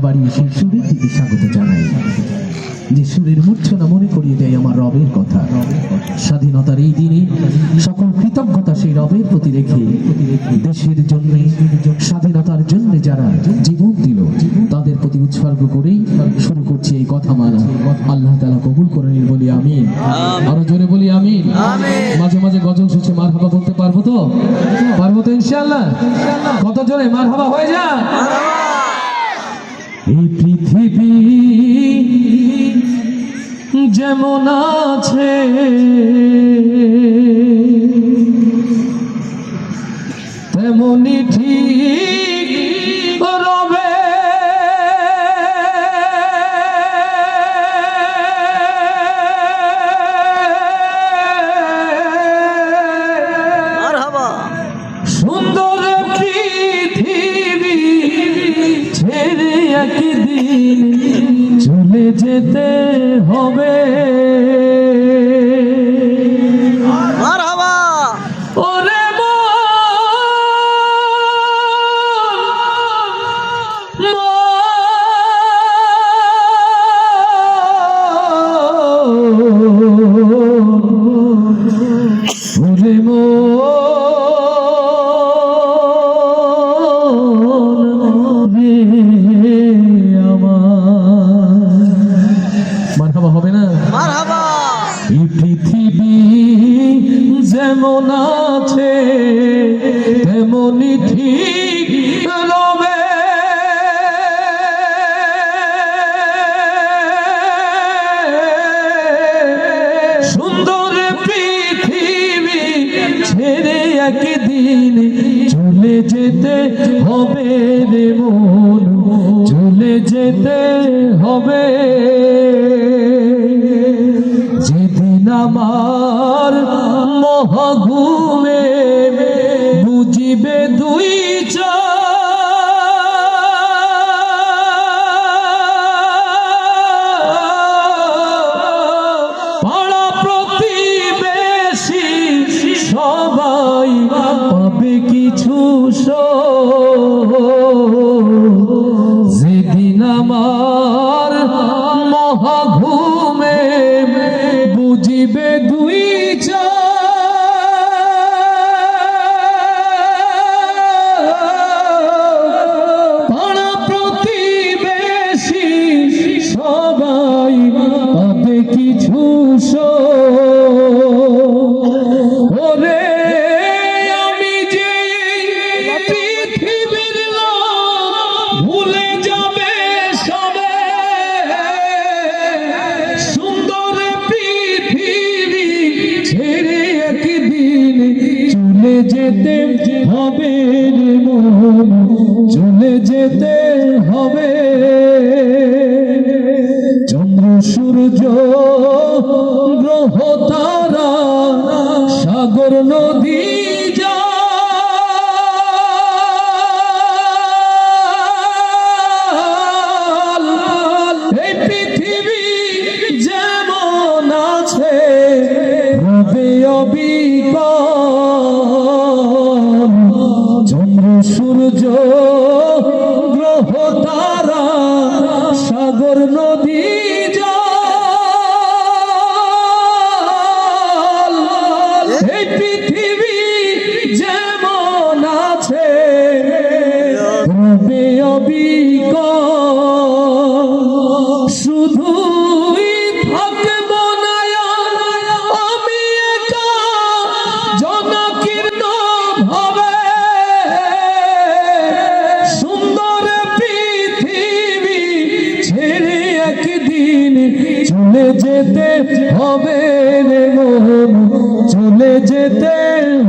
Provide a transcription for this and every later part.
বাড়িয়ে সেই সুরের দিকে স্বাগত জানাই, যে সুরের মূর্ছনা মনে করিয়ে দেয় আমার রবের কথা। স্বাধীনতার এই দিনে সকল কৃতজ্ঞতা সেই রবের প্রতি রেখে দেশের জন্য, স্বাধীনতার জন্য যারা জীবন দিল তাদের প্রতি উৎসর্গ করেই শুরু করছি এই কথা মালা। আল্লাহ তাআলা কবুল করে নিন, বলি আমিন। আরো জোরে বলি আমিন। মাঝে মাঝে গজল শেষে মারহাবা বলতে পারবো তো? পারবো তো ইনশাআল্লাহ? কত জোরে মারহাবা হয়ে যায়। এই পৃথিবী যেমন আছে তেমনি ঠিক রবে, সুন্দর পৃথিবী ছেড়ে একদিন চলে যেতে হবে। ওরে মারহাবা হবে না? এই পৃথিবী যেমন আছে তেমনি ঠিক রবে, সুন্দর পৃথিবী ছেড়ে একদিন চলে যেতে হবে রে মন, চলে যেতে হবে। যেদিন আমার মহাঘুমে বুঝিবে দুই পাড়া প্রতিবেশী সবাই পাবে কিছু, যেদিন আমার মহাঘুমে বুঝিবে দুই পাড়া প্রতিবেশী সবাই পাবে কিছু। ওরে আমি যে পৃথিবীর লোক ভুলে যাবে সবে, সুন্দর পৃথিবী ছেড়ে একদিন চলে যেতে হবে রে মন, চলে যেতে হবে। চন্দ্র সূর্য গ্রহ তারা সাগর নদী এই পৃথিবী যেমন আছে রবে অবিকল, চন্দ্র সূর্য গ্রহ তারা সাগর নদী এই পৃথিবী যেমন আছে রবে অবিকল, শুধুই থাকব না আমি একা জনকীর্ণ ভাবে, সুন্দর পৃথিবী ছেড়ে একদিন চলে যেতে হবে রে মন, চলে যেতে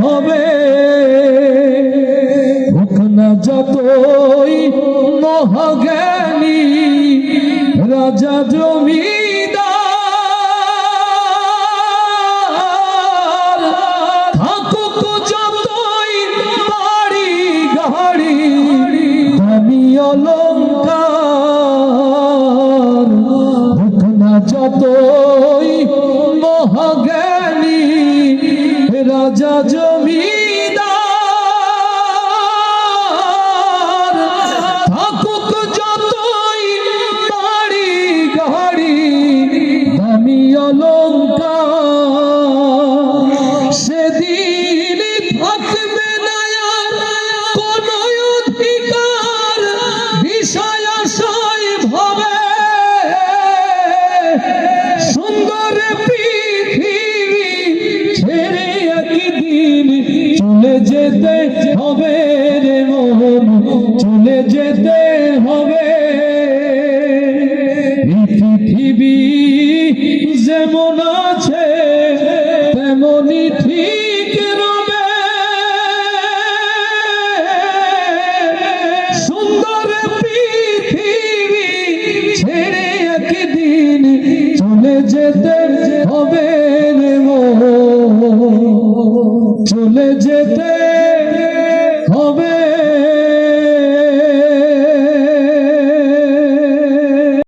হবে। হোক না যতই মহাজ্ঞানী রাজা জমিদার, থাকুক যতই বাড়ি গাড়ি দামি অলংকার, হোক না যতই মহাজ্ঞানী রাজা জমিদার, থাকুক যতই পৃথিবী যেমন আছে তেমনি ঠিক রবে, সুন্দর পৃথিবী ছেড়ে একদিন চলে যেতে হবে রে মন, চলে যেতে হবে।